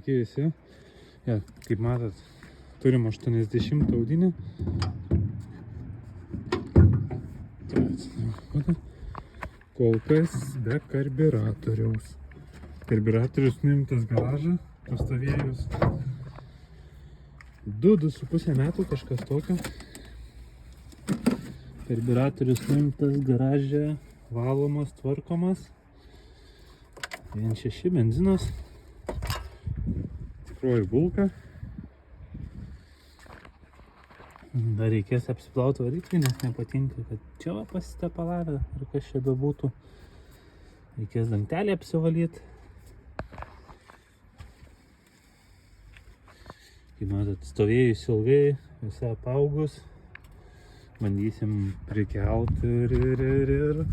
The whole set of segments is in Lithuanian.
Visi, ja, kaip matot, turim 80 audinę. Kol kas be karburatoriaus. Karburatorius nuimtas garažą, pastovėjus 2,5 metų, kažkas tokio. Karburatorius nuimtas garaže, valomas, tvarkomas. 1.6 benzinas. Tikroji bulka. Dar reikės apsiplauti variklį, nes nepatinka, kad čia va pasitepalavę, ar kas čia bebūtų. Reikės dangtelį apsivalyti. Kaip matot, stovėjus ilgai, visai apaugus. Bandysim prikelti ir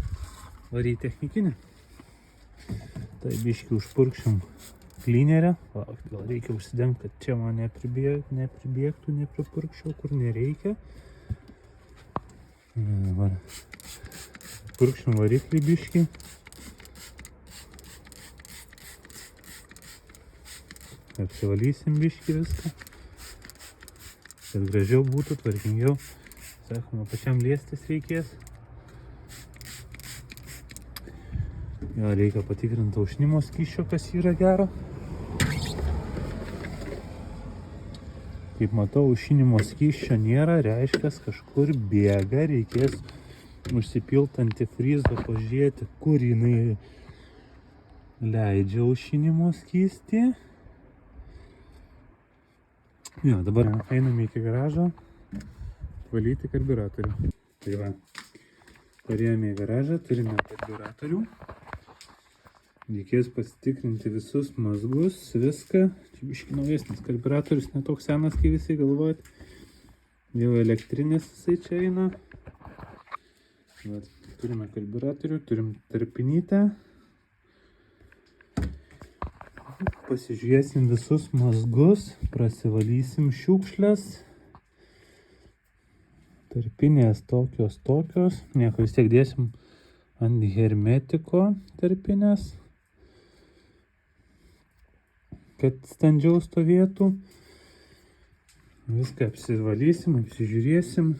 varyti technikinę. Tai biškį užpurkšim klinerę. Gal reikia užsidengti, kad čia man nepribėgtų, nepripurkščiau, kur nereikia. Purkšim variklį biškį. Apsivalysim biškį viską. Kad gražiau būtų, tvarkingiau. Sakoma, pačiam liestis reikės. Jo, reikia patikrinti aušinimo skysčio, kas yra gero. Kaip matau, aušinimo skysčio nėra, reiškia, kažkur bėga, reikės užsipilti antifrizą, pažiūrėti, kur jinai leidžia aušinimo skystį. Jo, dabar einame iki garažo valyti karburatorių. Tai va, parėjome į garažą, turime karburatorių. Reikės pasitikrinti visus mazgus, viską. Čia biškį naujesnis karburatorius, netoks senas, kai visi galvojat. Jau elektrinis jisai čia eina. Turime karburatorių, turim tarpinytę. Pasižiūrėsim visus mazgus, prasivalysim šiukšles. Tarpinės tokios. Nieko, vis tiek dėsim ant hermetiko tarpinės, kad standžiau stovėtų. Viską apsivalysim, apsižiūrėsim,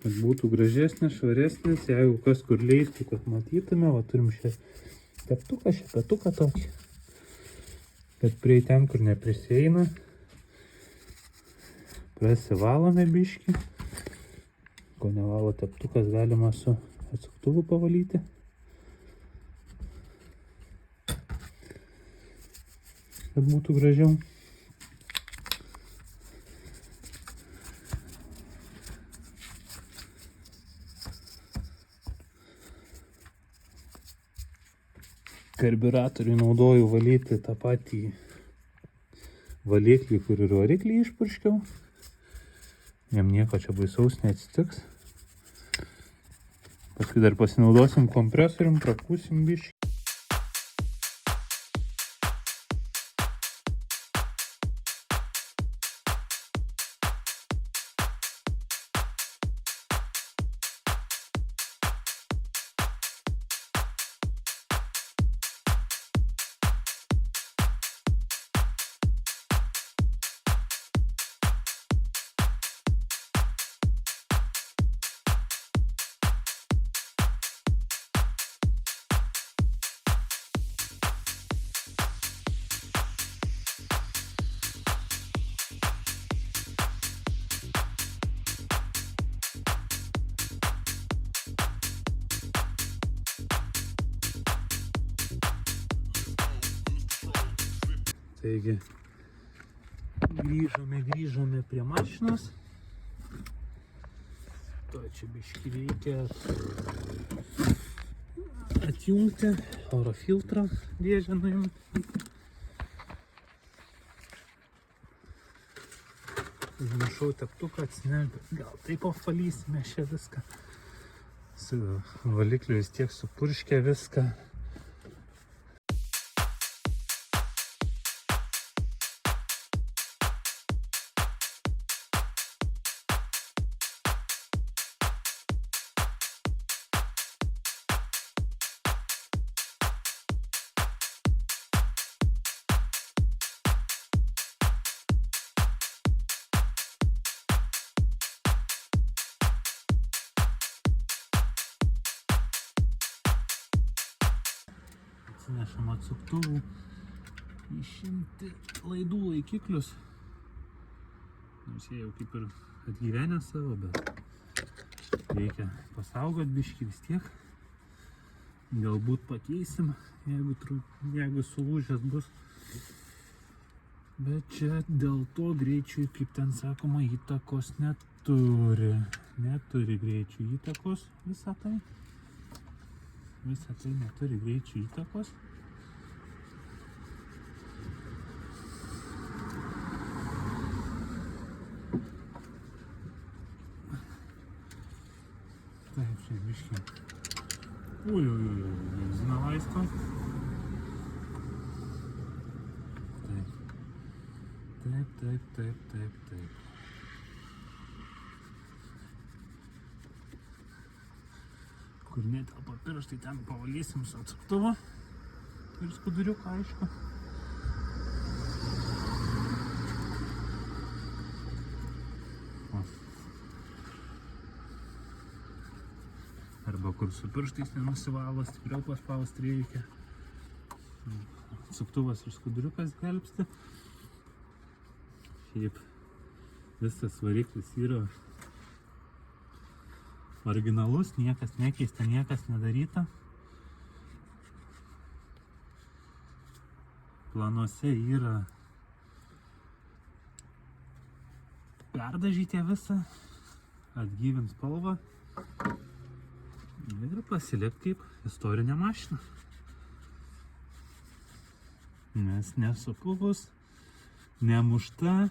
kad būtų gražesnis, švaresnis. Jeigu kas kur leistų, kad matytume, va turim šią teptuką, šepetuką tokį, kad prie ten, kur neprisieina. Prasivalome biškį. Ko nevalo teptukas, galima su atsuktuvu pavalyti. Kad būtų gražiau. Karburatoriui naudoju valyti tą patį valiklį, kur ir variklį išpurškiau. Jam nieko čia baisaus neatsitiks. Paskui dar pasinaudosim kompresorium, prapūsim biškį. Taigi, grįžome prie mašinos. To čia biškį reikia atjungti, oro filtrą dėžę nuimti. Užmiršau teptuką atsinešti, gal taip apvalysime šią viską. Su valikliu vis tiek supurškia viską. atsinešam atsuktuvų, išimti laidų laikiklius. Nors jie jau kaip ir atgyvenę savo, bet reikia pasaugot biškį vis tiek. Galbūt pakeisim, jeigu sulūžęs bus. Bet čia dėl to greičiui, kaip ten sakoma, įtakos neturi. Neturi greičių įtakos visą tai. Visą tai neturi greičių įtakos. Taip, čia biškį. Ui, benzina laisto. Taip. Kur netelpa pirštai, ten pavalysim su atsuktuvu. Ir skuduriuką, aišku. Arba kur su pirštais nenusivalo, stipriau paspausti reikia. Atsuktuvas ir skuduriukas gelbsti. Šiaip visas variklis yra originalus, niekas nekeista, niekas nedaryta. Planuose yra perdažyti visą, atgyvint spalvą ir pasilikti kaip istorinė mašina. Nes nesupuvus, nemušta.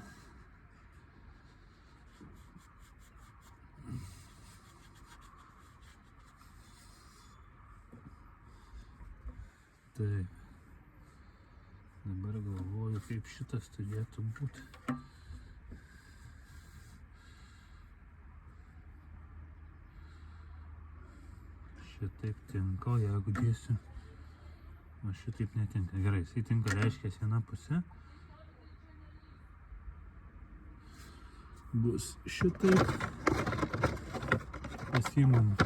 Taip. Dabar galvoju, kaip šitas turėtų būti. Šitaip tinka, jeigu dėsiu. O šitaip netinka. Gerai, jisai tinka, reiškia viena pusė. Bus šitaip. Pasiimam